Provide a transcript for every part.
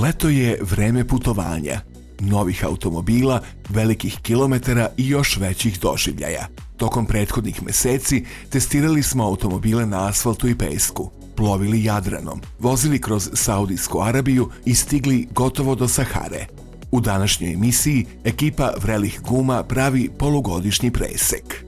Leto je vreme putovanja, novih automobila, velikih kilometara i još većih doživljaja. Tokom prethodnih meseci testirali smo automobile na asfaltu i pesku, plovili Jadranom, vozili kroz Saudijsku Arabiju i stigli gotovo do Sahare. U današnjoj emisiji ekipa Vrelih guma pravi polugodišnji presek.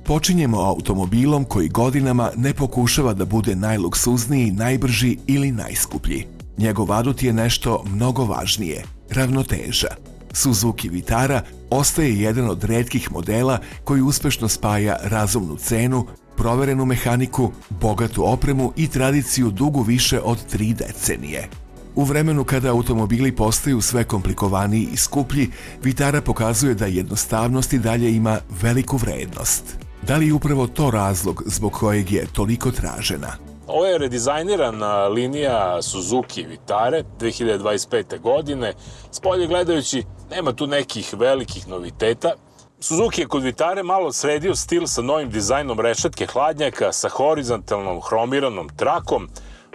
Počinjemo automobilom koji godinama ne pokušava da bude najluksuzniji, najbrži ili najskuplji. Njegov adut je nešto mnogo važnije – ravnoteža. Suzuki Vitara ostaje jedan od retkih modela koji uspešno spaja razumnu cenu, proverenu mehaniku, bogatu opremu i tradiciju dugu više od 3 decenije. U vremenu kada automobili postaju sve komplikovaniji i skuplji, Vitara pokazuje da jednostavnost i dalje ima veliku vrednost. Da li je upravo to razlog zbog kojeg je toliko tražena? Ovo je redizajnirana linija Suzuki Vitare 2025. godine. Spolje gledajući, nema tu nekih velikih noviteta. Suzuki je kod Vitare malo sredio stil sa novim dizajnom rešetke hladnjaka, sa horizontalnom hromiranom trakom,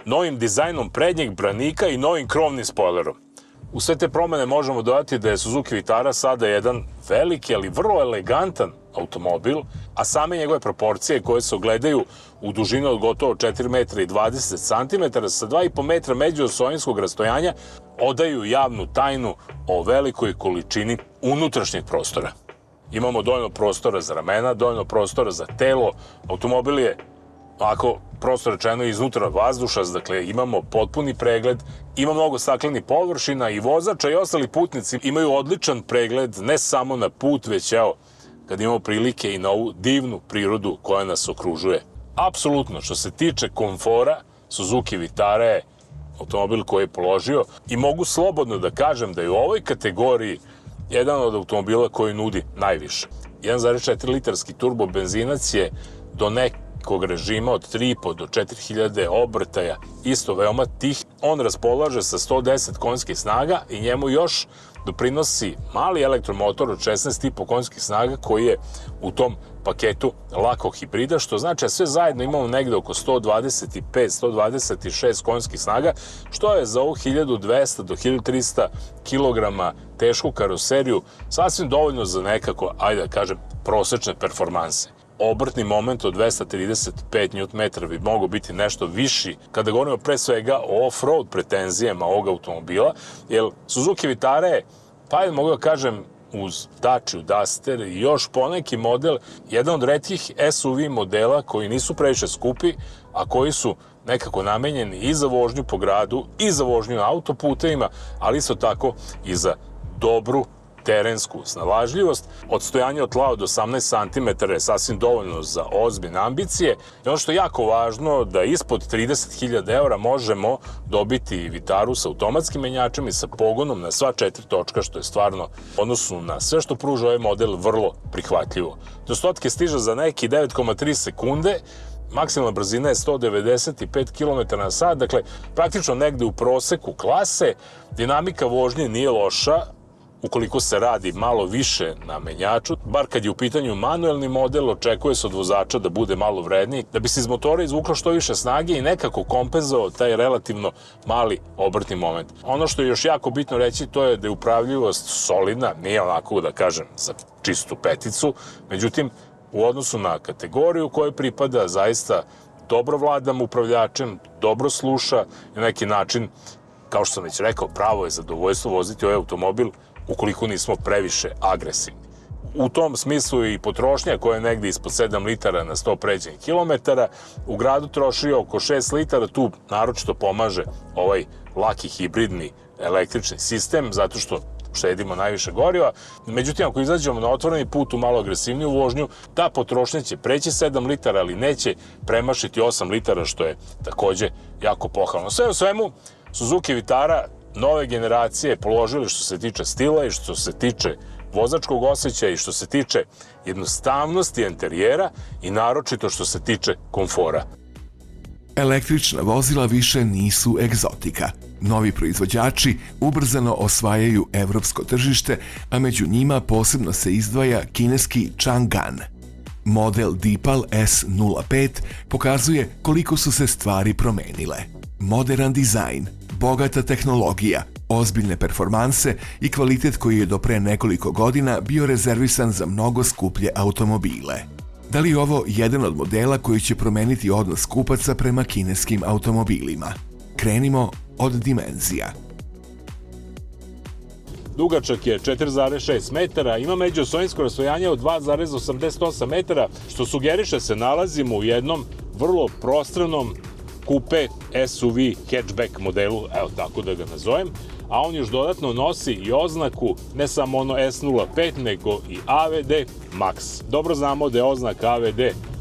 novim dizajnom prednjeg branika i novim krovnim spojlerom. U sve te promene možemo dodati da je Suzuki Vitara sada jedan veliki, ali vrlo elegantan automobil, a same njegove proporcije koje se ogledaju u dužini od gotovo 4,20 m sa 2,5 metra međuosojinskog rastojanja odaju javnu tajnu o velikoj količini unutrašnjeg prostora. Imamo dovoljno prostora za ramena, dovoljno prostora za telo. Automobil je, ako prosto rečeno, iznutra vazdušast, dakle imamo potpuni pregled, ima mnogo staklenih površina i vozača i ostali putnici imaju odličan pregled ne samo na put, već evo, kad imamo prilike i na ovu divnu prirodu koja nas okružuje. Apsolutno, što se tiče komfora, Suzuki Vitara je automobil koji je položio i mogu slobodno da kažem da je u ovoj kategoriji jedan od automobila koji nudi najviše. 1,4 litarski turbo benzinac je do nekog režima od 3,5 do 4000 obrtaja isto veoma tih. On raspolaže sa 110 konjskih snaga i njemu još doprinosi mali elektromotor od 16,5 konjskih snaga koji je u tom paketu lakog hibrida, što znači da sve zajedno imamo negde oko 125-126 konjskih snaga, što je za ovu 1200 do 1300 kg tešku karoseriju sasvim dovoljno za nekako, ajde da kažem, prosečne performanse. Obrtni moment od 235 Nm bi mogao biti nešto viši kada govorimo pre svega o off-road pretenzijama ovog automobila, jer Suzuki Vitara je, pa je mogu da kažem, uz Dacia Duster i još poneki model, jedan od retkih SUV modela koji nisu previše skupi, a koji su nekako namenjeni i za vožnju po gradu i za vožnju na autoputevima, ali isto tako i za dobru terensku snalažljivost. Odstojanje od tla od 18 cm je sasvim dovoljno za ozbiljne ambicije. I ono što je jako važno, da ispod 30.000 € možemo dobiti Vitaru sa automatskim menjačem i sa pogonom na sva 4 točka, što je stvarno u odnosu na sve što pruža ovaj model vrlo prihvatljivo. Do stotke stiže za neki 9,3 sekunde, maksimalna brzina je 195 km/h, dakle praktično negde u proseku klase. Dinamika vožnje nije loša, ukoliko se radi malo više na menjaču, bar kad je u pitanju manuelni model, očekuje se od vozača da bude malo vredniji, da bi se iz motora izvuklo što više snage i nekako kompenzovao taj relativno mali obrtni moment. Ono što je još jako bitno reći, to je da je upravljivost solidna, nije onako da kažem za čistu peticu, međutim, u odnosu na kategoriju kojoj pripada, zaista dobro vladam upravljačem, dobro sluša i na neki način, kao što sam već rekao, pravo je zadovoljstvo voziti ovaj automobil ukoliko nismo previše agresivni. U tom smislu i potrošnja koja je negde ispod 7 litara na 100 pređenih kilometara, u gradu troši oko 6 litara, tu naročito pomaže ovaj laki hibridni električni sistem, zato što štedimo najviše goriva. Međutim, ako izađemo na otvoreni put u malo agresivniju vožnju, ta potrošnja će preći 7 litara, ali neće premašiti 8 litara, što je takođe jako pohvalno. Sve u svemu, Suzuki Vitara nove generacije položili što se tiče stila i što se tiče vozačkog osjećaja i što se tiče jednostavnosti interijera i naročito što se tiče komfora. Električna vozila više nisu egzotika. Novi proizvođači ubrzano osvajaju evropsko tržište, a među njima posebno se izdvaja kineski Chang'an. Model Deepal S05 pokazuje koliko su se stvari promenile. Moderan dizajn, Bogata tehnologija, ozbiljne performanse i kvalitet koji je do pre nekoliko godina bio rezervisan za mnogo skuplje automobile. Da li je ovo jedan od modela koji će promeniti odnos kupaca prema kineskim automobilima? Krenimo od dimenzija. Dugačak je 4,6 metara, ima međuosovinsko rastojanje od 2,88 metara, što sugeriše se nalazimo u jednom vrlo prostranom kupe SUV hatchback modelu, evo tako da ga nazovem, a on još dodatno nosi i oznaku ne samo ono S05, nego i AVD Max. Dobro znamo da je oznaka AVD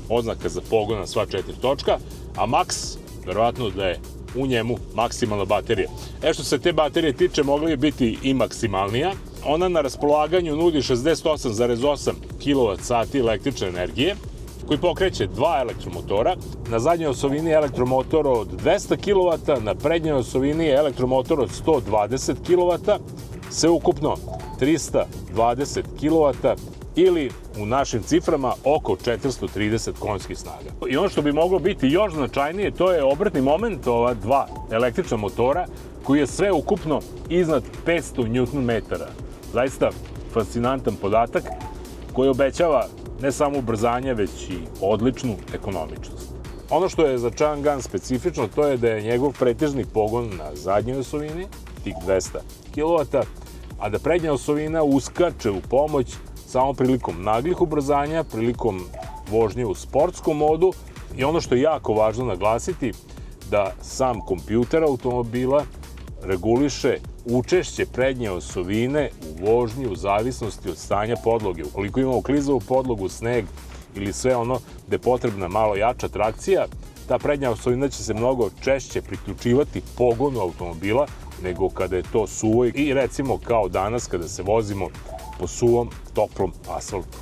oznaka za pogon na sva 4 točka, a Max, verovatno da je u njemu maksimalna baterija. Što se te baterije tiče, mogla bi biti i maksimalnija. Ona na raspolaganju nudi 68,8 kWh električne energije, koji pokreće dva elektromotora. Na zadnjoj osovini je elektromotor od 200 kW, na prednjoj osovini je elektromotor od 120 kW, sve ukupno 320 kW ili u našim ciframa oko 430 konjskih snaga. I ono što bi moglo biti još značajnije, to je obrtni moment ova dva električna motora, koji je sve ukupno iznad 500 Nm. Zaista fascinantan podatak koji obećava ne samo ubrzanje, već i odličnu ekonomičnost. Ono što je za Chang'an specifično, to je da je njegov pretežni pogon na zadnjoj osovini, tih 200 kW, a da prednja osovina uskače u pomoć samo prilikom naglih ubrzanja, prilikom vožnje u sportskom modu i ono što je jako važno naglasiti, da sam kompjuter automobila reguliše učešće prednje osovine u vožnji u zavisnosti od stanja podloge. Ukoliko imamo klizavu podlogu, sneg ili sve ono gde je potrebna malo jača trakcija, ta prednja osovina će se mnogo češće priključivati pogonu automobila nego kada je to suvo i recimo kao danas kada se vozimo po suvom, toplom asfaltu.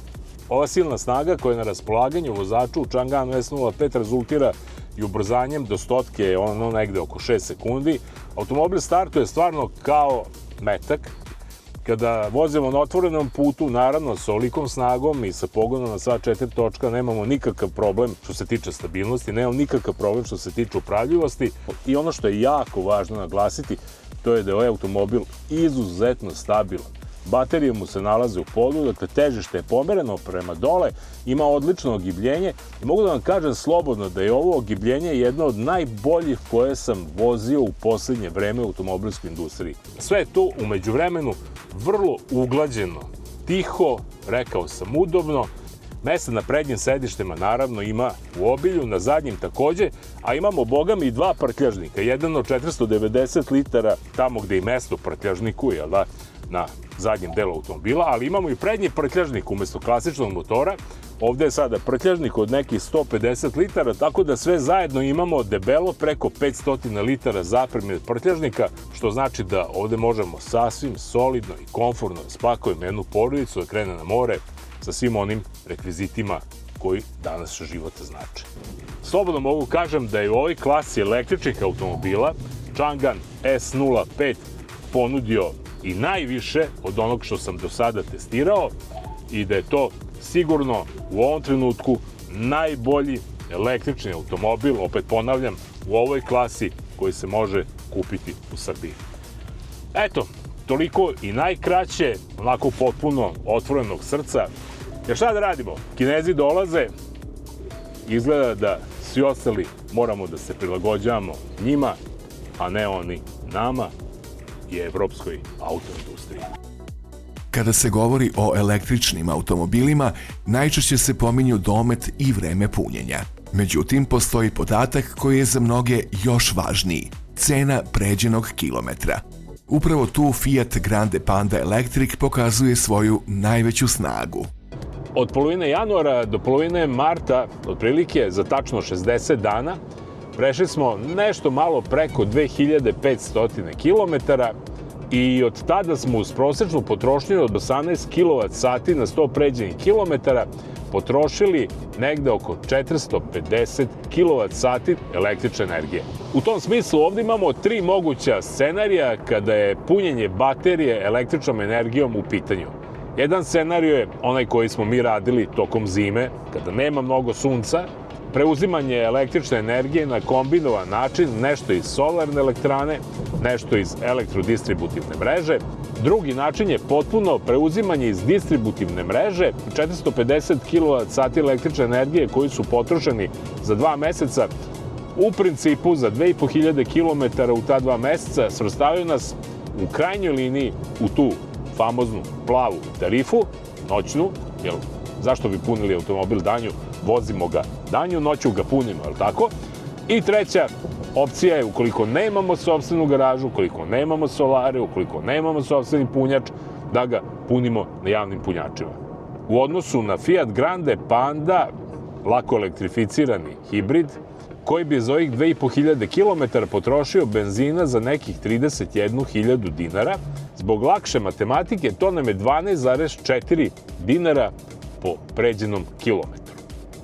Ova silna snaga koja je na raspolaganju vozaču u Chang'anu S05 rezultira i ubrzanjem do stotke ono negde oko 6 sekundi. Automobil startuje stvarno kao metak. Kada vozimo na otvorenom putu, naravno sa olikom snagom i sa pogonom na sva 4 točka, nemamo nikakav problem što se tiče stabilnosti, nemamo nikakav problem što se tiče upravljivosti. I ono što je jako važno naglasiti, to je da je ovaj automobil izuzetno stabilan. Baterije mu se nalaze u podu, dakle težište je pomereno prema dole, ima odlično ogibljenje i mogu da vam kažem slobodno da je ovo ogibljenje jedno od najboljih koje sam vozio u poslednje vreme u automobilskoj industriji. Sve je to u međuvremenu vrlo uglađeno, tiho, rekao sam udobno. Mesta na prednjim sedištima naravno ima u obilju, na zadnjim takođe, a imamo bogami i dva prtljažnika, jedan od 490 litara tamo gde i mesto prtljažniku, jel da, na zadnjem delu automobila, ali imamo i prednji prtljažnik umesto klasičnog motora. Ovde je sada prtljažnik od nekih 150 litara, tako da sve zajedno imamo debelo preko 500 litara zapremine prtljažnika, što znači da ovde možemo sasvim solidno i komfortno spakujemo jednu porodicu da krene na more sa svim onim rekvizitima koji danas života znače. Slobodno mogu kažem da je u ovoj klasi električnih automobila Chang'an S05 ponudio i najviše od onog što sam do sada testirao i da je to sigurno u ovom trenutku najbolji električni automobil, opet ponavljam, u ovoj klasi koji se može kupiti u Srbiji. Eto, toliko i najkraće, onako potpuno otvorenog srca. Jer šta da radimo? Kinezi dolaze, izgleda da svi ostali moramo da se prilagođavamo njima, a ne oni nama i evropskoj autoindustriji. Kada se govori o električnim automobilima, najčešće se pominju domet i vreme punjenja. Međutim, postoji podatak koji je za mnoge još važniji – cena pređenog kilometra. Upravo tu Fiat Grande Panda Electric pokazuje svoju najveću snagu. Od polovine januara do polovine marta, otprilike za tačno 60 dana, prešli smo nešto malo preko 2500 km i od tada smo uz prosečnu potrošnju od 18 kWh na 100 pređenih kilometara potrošili negde oko 450 kWh električne energije. U tom smislu ovde imamo tri moguća scenarija kada je punjenje baterije električnom energijom u pitanju. Jedan scenario je onaj koji smo mi radili tokom zime, kada nema mnogo sunca, preuzimanje električne energije na kombinovan način, nešto iz solarne elektrane, nešto iz elektrodistributivne mreže. Drugi način je potpuno preuzimanje iz distributivne mreže 450 kWh električne energije koji su potrošeni za 2 meseca. U principu za 2500 km u ta 2 meseca svrstavaju nas u krajnjoj liniji u tu famoznu plavu tarifu, noćnu, jer zašto bi punili automobil danju, vozimo ga danju, noću ga punimo, je li tako? I treća opcija je, ukoliko nemamo sopstvenu garažu, ukoliko nemamo solare, ukoliko nemamo sopstveni punjač, da ga punimo na javnim punjačima. U odnosu na Fiat Grande Panda, lako elektrificirani hibrid, koji bi za ovih 2500 km potrošio benzina za nekih 31.000 dinara, zbog lakše matematike to nam je 12,4 dinara po pređenom kilometru.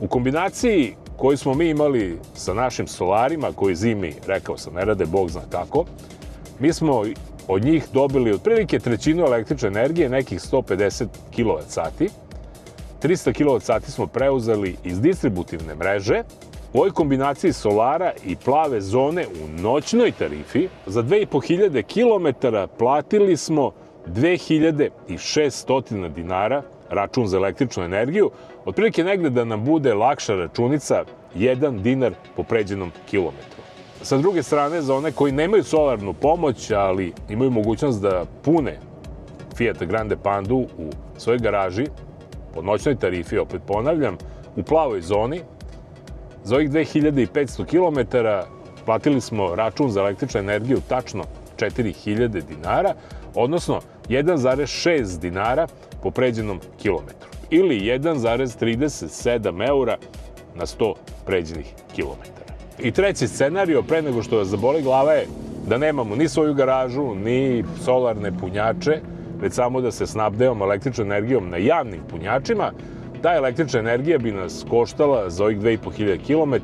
U kombinaciji koju smo mi imali sa našim solarima, koji zimi, rekao sam, ne rade Bog zna kako, mi smo od njih dobili otprilike trećinu električne energije, nekih 150 kWh. 300 kWh smo preuzeli iz distributivne mreže. U ovoj kombinaciji solara i plave zone u noćnoj tarifi za 2500 km platili smo 2600 dinara račun za električnu energiju, otprilike negde da nam bude lakša računica 1 dinar po pređenom kilometru. Sa druge strane, za one koji nemaju solarnu pomoć, ali imaju mogućnost da pune Fiat Grande Pandu u svojoj garaži, po noćnoj tarifi, opet ponavljam, u plavoj zoni, za ovih 2500 km platili smo račun za električnu energiju tačno 4000 dinara, odnosno 1,6 dinara po pređenom kilometru ili 1,37 eura na 100 pređenih kilometara. I treći scenario, pre nego što vas zaboli glava, je da nemamo ni svoju garažu, ni solarne punjače, već samo da se snabdevamo električnom energijom na javnim punjačima. Ta električna energija bi nas koštala za ovih 2500 km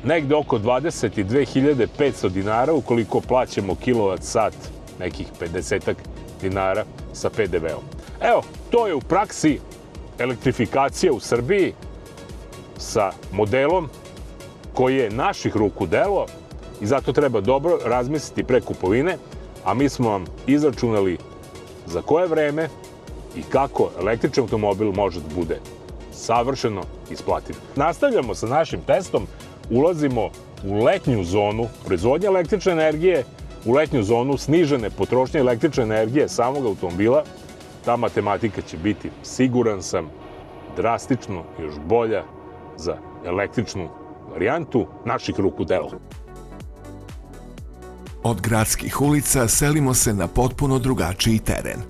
negde oko 22.500 dinara ukoliko plaćamo kilovat-sat nekih 50 dinara sa PDV-om. Evo, to je u praksi elektrifikacija u Srbiji sa modelom koji je naših ruku delo i zato treba dobro razmisliti pre kupovine, a mi smo vam izračunali za koje vreme i kako električni automobil može da bude savršeno isplativ. Nastavljamo sa našim testom, ulazimo u letnju zonu proizvodnje električne energije, u letnju zonu snižene potrošnje električne energije samog automobila. Ta matematika će biti, siguran sam, drastično još bolja za električnu varijantu naših ruku dela. Od gradskih ulica selimo se na potpuno drugačiji teren.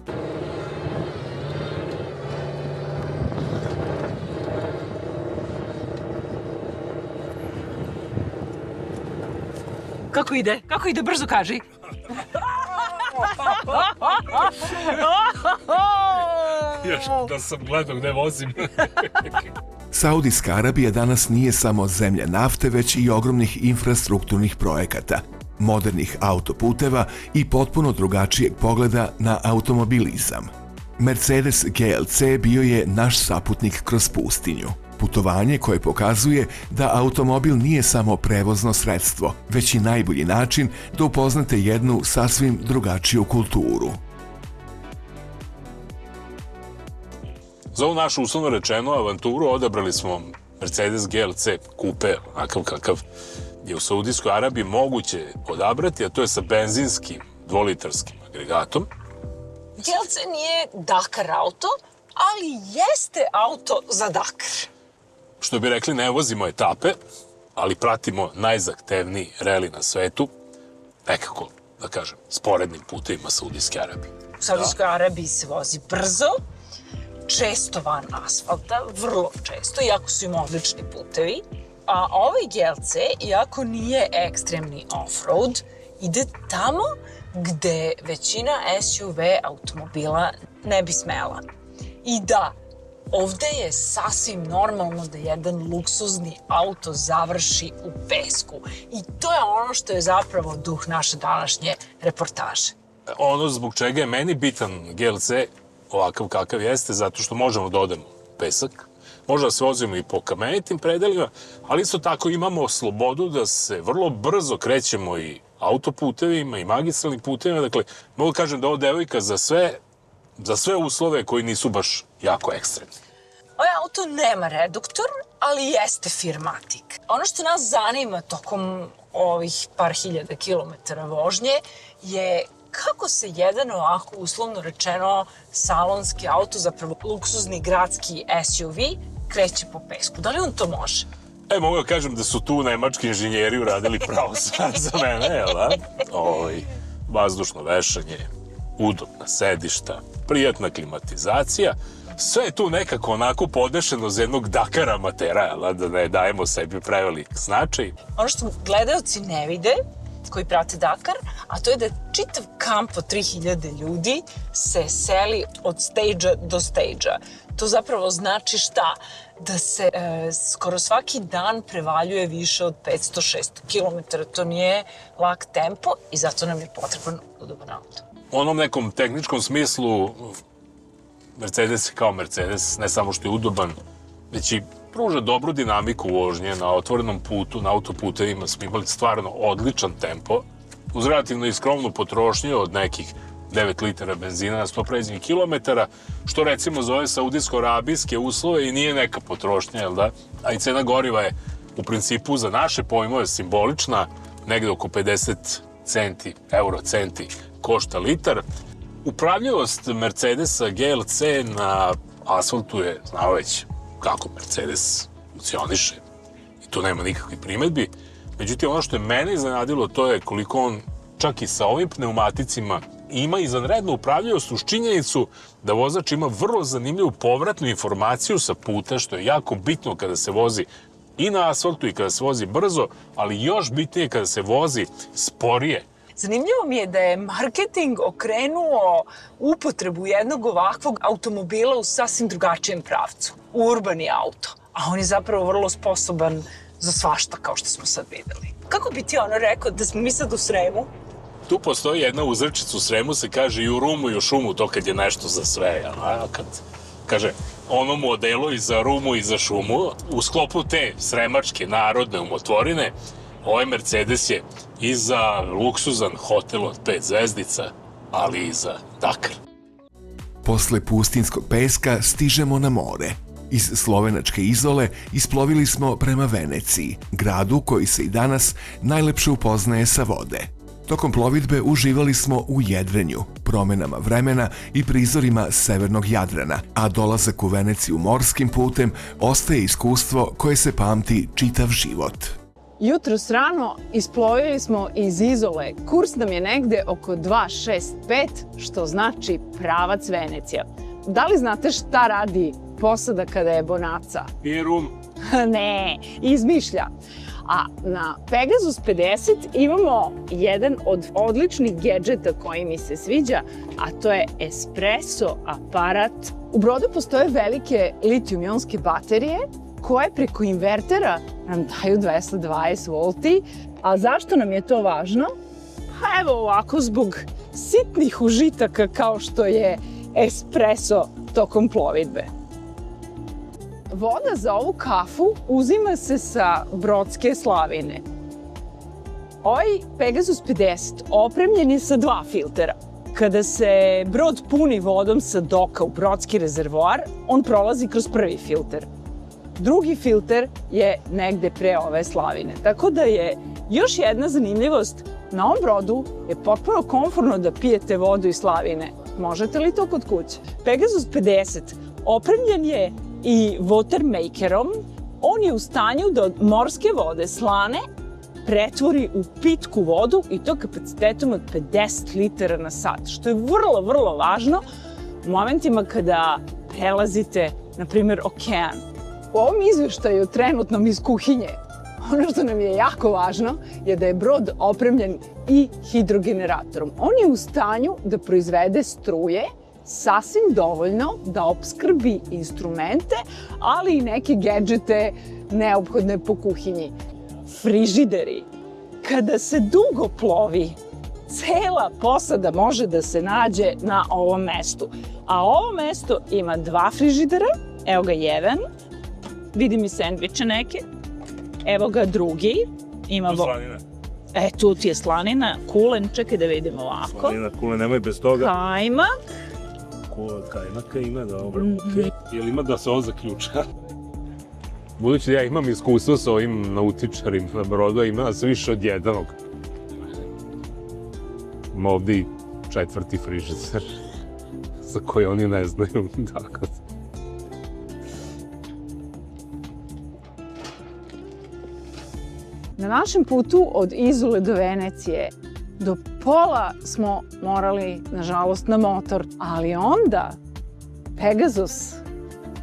Kako ide? Kako ide? Brzo kaži. Još da sam gledao gde vozim. Saudijska Arabija danas nije samo zemlja nafte, već i ogromnih infrastrukturnih projekata, modernih autoputeva i potpuno drugačijeg pogleda na automobilizam. Mercedes GLC bio je naš saputnik kroz pustinju. Putovanje koje pokazuje da automobil nije samo prevozno sredstvo, već i najbolji način da upoznate jednu sasvim drugačiju kulturu. Za ovu našu uslovno rečenu avanturu odabrali smo Mercedes GLC kupe, onakav kakav je u Saudijskoj Arabiji moguće odabrati, a to je sa benzinskim dvolitarskim agregatom. GLC nije Dakar auto, ali jeste auto za Dakar. Što bi rekli, ne vozimo etape, ali pratimo najzahtevniji reli na svetu, nekako, da kažem, sporednim putevima Saudijske Arabije. U Saudijskoj Arabiji se vozi brzo, često van asfalta, vrlo često, iako su im odlični putevi. A ovaj GLC, iako nije ekstremni off-road, ide tamo gde većina SUV automobila ne bi smela. I da, ovde je sasvim normalno da jedan luksuzni auto završi u pesku. I to je ono što je zapravo duh naše današnje reportaže. Ono zbog čega je meni bitan GLC ovakav kakav jeste, zato što možemo da odemo u pesak, možda se vozimo i po kamenitim predelima, ali isto tako imamo slobodu da se vrlo brzo krećemo i autoputevima i magistralnim putevima. Dakle, mogu kažem da je ovo devojka za sve uslove koji nisu baš jako ekstremni. Ovaj auto nema reduktor, ali jeste firmatik. Ono što nas zanima tokom ovih par hiljada kilometara vožnje je kako se jedan ovako uslovno rečeno salonski auto, zapravo luksuzni gradski SUV, kreće po pesku. Da li on to može? Mogu da kažem da su tu nemački inženjeri uradili pravo za mene, jel da? Vazdušno vešanje, udobna sedišta, prijatna klimatizacija. Sve je tu nekako onako podešeno za jednog Dakar amatera, jel da ne dajemo sebi prevelik značaj. Ono što gledaoci ne vide, koji prate Dakar, a to je da čitav kamp od 3000 ljudi se seli od stage-a do stage-a. To zapravo znači šta? Da se skoro svaki dan prevaljuje više od 500-600 km. To nije lak tempo i zato nam je potreban udoban auto. U onom nekom tehničkom smislu Mercedes je kao Mercedes, ne samo što je udoban, već i pruža dobru dinamiku vožnje na otvorenom putu, na autoputevima smo imali stvarno odličan tempo, uz relativno i skromnu potrošnju od nekih 9 litara benzina na 100 pređenih kilometara, što recimo za ove saudijsko-arabijske uslove i nije neka potrošnja, jel da? A i cena goriva je u principu za naše pojmove simbolična, negde oko 50 centi, euro centi košta litar. Upravljivost Mercedesa GLC na asfaltu je, znao već kako Mercedes funkcioniše i tu nema nikakvih primetbi. Međutim, ono što je mene iznenadilo to je koliko on čak i sa ovim pneumaticima ima izvanrednu upravljivost uz činjenicu da vozač ima vrlo zanimljivu povratnu informaciju sa puta, što je jako bitno kada se vozi i na asfaltu i kada se vozi brzo, ali još bitnije kada se vozi sporije. Zanimljivo mi je da je marketing okrenuo upotrebu jednog ovakvog automobila u sasvim drugačijem pravcu. Urbani auto. A on je zapravo vrlo sposoban za svašta, kao što smo sad videli. Kako bi ti ono rekao da smo mi sad u Sremu? Tu postoji jedna uzrečica, u Sremu se kaže i u rumu i u šumu, to kad je nešto za sve. Kad kaže ono modelo i za rumu i za šumu, u sklopu te sremačke narodne umotvorine, ovaj Mercedes je i za luksuzan hotel od 5 zvezdica, ali i za Dakar. Posle pustinskog peska stižemo na more. Iz slovenačke Izole isplovili smo prema Veneciji, gradu koji se i danas najlepše upoznaje sa vode. Tokom plovidbe uživali smo u jedrenju, promenama vremena i prizorima severnog Jadrana, a dolazak u Veneciju morskim putem ostaje iskustvo koje se pamti čitav život. Jutros rano isplovili smo iz Izole. Kurs nam je negde oko 265, što znači pravac Venecija. Da li znate šta radi posada kada je bonaca? Pije rum. Ne, izmišlja. A na Pegasus 50 imamo jedan od odličnih gedžeta koji mi se sviđa, a to je espresso aparat. U brodu postoje velike litijum-ionske baterije koje preko invertera nam daju 220 volti. A zašto nam je to važno? Pa evo ovako, zbog sitnih užitaka kao što je espresso tokom plovidbe. Voda za ovu kafu uzima se sa Brodske slavine. Ovaj Pegasus 50 opremljen je sa 2 filtera. Kada se brod puni vodom sa doka u brodski rezervoar, on prolazi kroz prvi filter. Drugi filter je negde pre ove slavine. Tako da je još jedna zanimljivost, na ovom brodu je potpuno komfortno da pijete vodu iz slavine. Možete li to kod kuće? Pegasus 50 opremljen je i watermakerom. On je u stanju da od morske vode slane pretvori u pitku vodu i to kapacitetom od 50 litara na sat, što je vrlo, vrlo važno u momentima kada prelazite, na primjer, okean. U ovom izveštaju trenutnom iz kuhinje, ono što nam je jako važno je da je brod opremljen i hidrogeneratorom. On je u stanju da proizvede struje sasvim dovoljno da opskrbi instrumente, ali i neke gedžete neophodne po kuhinji. Frižideri. Kada se dugo plovi, cela posada može da se nađe na ovom mestu. A ovo mesto ima 2 frižidera, evo ga jedan, vidim i sendviče neke, evo ga drugi, ima Tu ti je slanina, kulen, čekaj da vidimo ovako. Slanina, kulen, nemoj bez toga. Kajmak. Kajmaka ima, dobro, okej. Jel ima da se on zaključa? Budući da ja imam iskustvo sa ovim nautičarima na brodu, a ima nas više od jednog. Ima ovde i 4. frižider, za koji oni ne znaju. Dakle. Na našem putu od Izole do Venecije do pola smo morali, nažalost, na motor, ali onda Pegasus,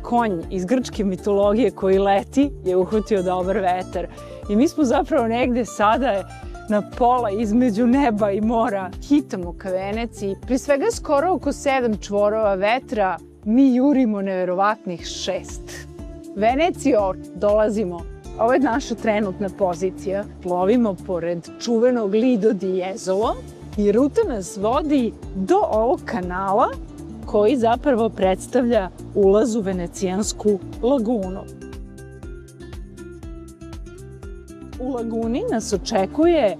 konj iz grčke mitologije koji leti, je uhvatio dobar vetar. I mi smo zapravo negde sada na pola između neba i mora. Hitamo ka Veneciji. Pri svega skoro oko 7 čvorova vetra mi jurimo neverovatnih 6. Venecijo, dolazimo. Ovo je naša trenutna pozicija. Plovimo pored čuvenog Lido di Jesolo i ruta nas vodi do ovog kanala koji zapravo predstavlja ulaz u Venecijansku lagunu. U laguni nas očekuje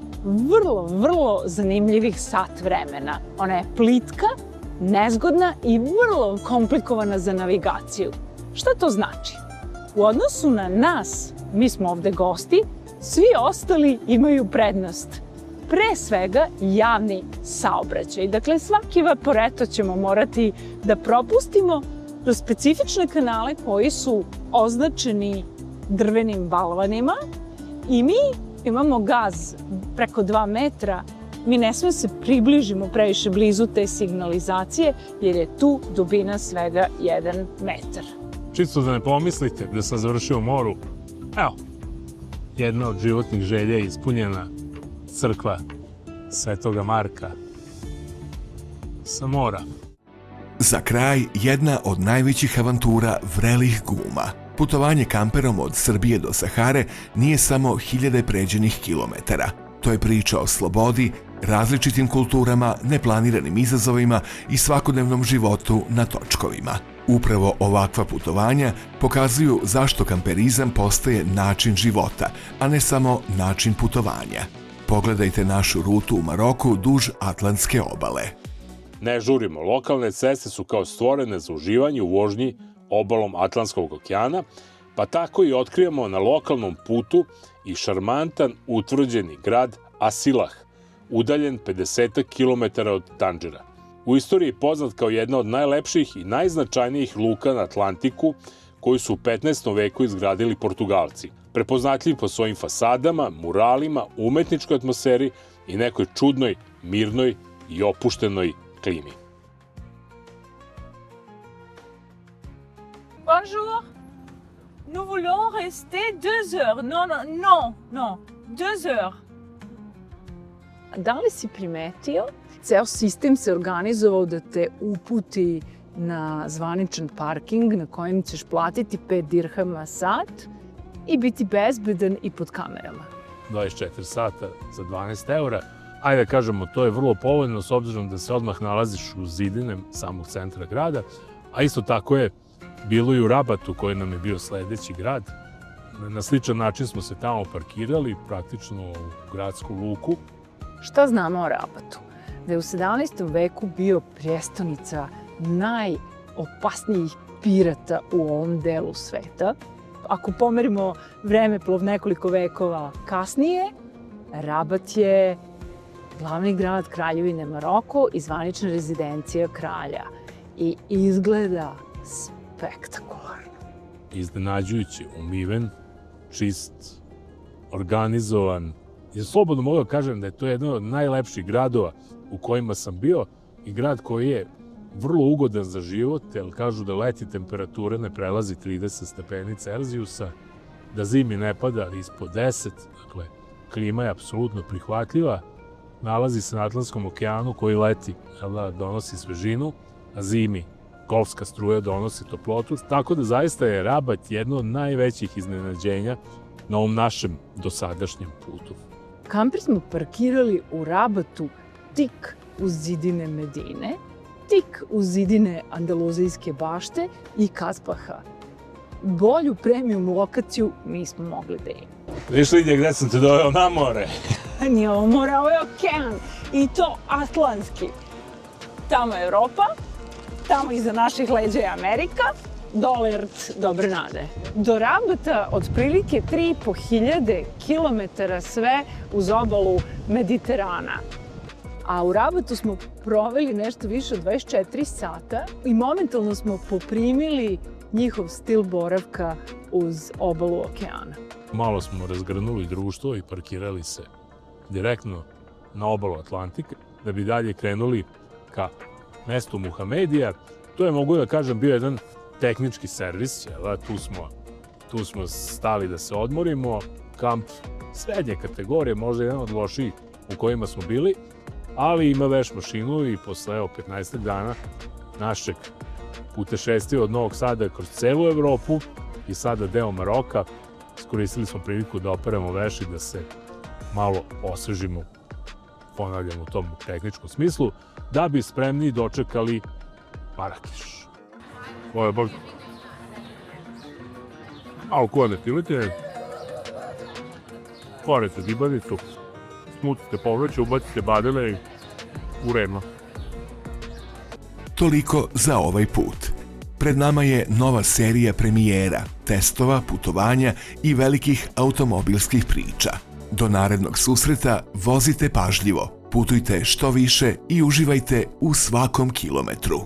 vrlo zanimljivih sat vremena. Ona je plitka, nezgodna i vrlo komplikovana za navigaciju. Šta to znači? U odnosu na nas, mi smo ovde gosti, svi ostali imaju prednost. Pre svega javni saobraćaj. Dakle, svaki vaporeto ćemo morati da propustimo kroz specifične kanale koji su označeni drvenim balvanima i mi imamo gaz preko 2 metra. Mi ne smemo se približimo previše blizu te signalizacije jer je tu dubina svega 1 metar. Čisto da ne pomislite da sam završio u moru, evo, jedna od životnih želja je ispunjena, crkva Svetoga Marka sa mora. Za kraj, jedna od najvećih avantura vrelih guma. Putovanje kamperom od Srbije do Sahare nije samo hiljade pređenih kilometara. To je priča o slobodi, različitim kulturama, neplaniranim izazovima i svakodnevnom životu na točkovima. Upravo ovakva putovanja pokazuju zašto kamperizam postaje način života, a ne samo način putovanja. Pogledajte našu rutu u Maroku duž Atlantske obale. Ne žurimo, lokalne ceste su kao stvorene za uživanje u vožnji obalom Atlantskog okeana, pa tako i otkrijemo na lokalnom putu i šarmantan utvrđeni grad Asilah, udaljen 50 km od Tandžira. U istoriji je poznat kao jedna od najlepših i najznačajnijih luka na Atlantiku koju su u 15. veku izgradili Portugalci. Prepoznatljiv po svojim fasadama, muralima, umetničkoj atmosferi i nekoj čudnoj, mirnoj i opuštenoj klimi. Bonjour. Nous voulons rester 2 heures. Non. 2 heures. Da li si primetio? Ceo sistem se organizovao da te uputi na zvaničan parking na kojem ćeš platiti 5 dirhama sat i biti bezbedan i pod kamerama. 24 sata za 12 eura. Ajde da kažemo, to je vrlo povoljno s obzirom da se odmah nalaziš u zidine samog centra grada, a isto tako je bilo i u Rabatu koji nam je bio sledeći grad. Na sličan način smo se tamo parkirali, praktično u gradsku luku. Šta znamo o Rabatu? Da je u 17. veku bio prijestolnica najopasnijih pirata u ovom delu sveta. Ako pomerimo vremeplov nekoliko vekova kasnije, Rabat je glavni grad Kraljevine Maroko i zvanična rezidencija kralja. I izgleda spektakularno. Iznenađujući, umiven, čist, organizovan. I slobodno mogu da kažem da je to jedan od najlepših gradova u kojima sam bio i grad koji je vrlo ugodan za život, jer kažu da leti temperature ne prelazi 30 stepeni Celzijusa, da zimi ne pada ispod 10, dakle, klima je apsolutno prihvatljiva, nalazi se na Atlantskom okeanu koji leti, donosi svežinu, a zimi golfska struja donosi toplotu, tako da zaista je Rabat jedno od najvećih iznenađenja na ovom našem dosadašnjem putu. Kamper smo parkirali u Rabatu tik uz zidine Medine, tik uz zidine Andaluzijske bašte i Kasbaha. Bolju premium lokaciju nismo mogli da imamo. Viš li gde sam te doveo na more? Nije ovo more, ovo je okean. I to Atlantski. Tamo je Evropa, tamo iza naših leđa je Amerika, dole rt Dobre nade. Do Rabata otprilike 3.500 kilometara sve uz obalu Mediterana. A u Rabatu smo proveli nešto više od 24 sata i momentalno smo poprimili njihov stil boravka uz obalu okeana. Malo smo razgrnuli društvo i parkirali se direktno na obalu Atlantika da bi dalje krenuli ka mestu Muhamedija. To je, mogu da kažem, bio jedan tehnički servis. Tu smo stali da se odmorimo. Kamp srednje kategorije, možda jedan od lošijih u kojima smo bili, ali ima veš mašinu i posle 15 dana našeg putešestvija od Novog Sada kroz celu Evropu i sada deo Maroka, iskoristili smo priliku da operamo veš i da se malo osvežimo, ponavljam u tom tehničkom smislu, da bi spremni dočekali Marakeš. Ovo je baš malo kojene filite, korete dibanicu, smutite povrće, ubacite badele i urema. Toliko za ovaj put. Pred nama je nova serija premijera, testova, putovanja i velikih automobilskih priča. Do narednog susreta vozite pažljivo, putujte što više i uživajte u svakom kilometru.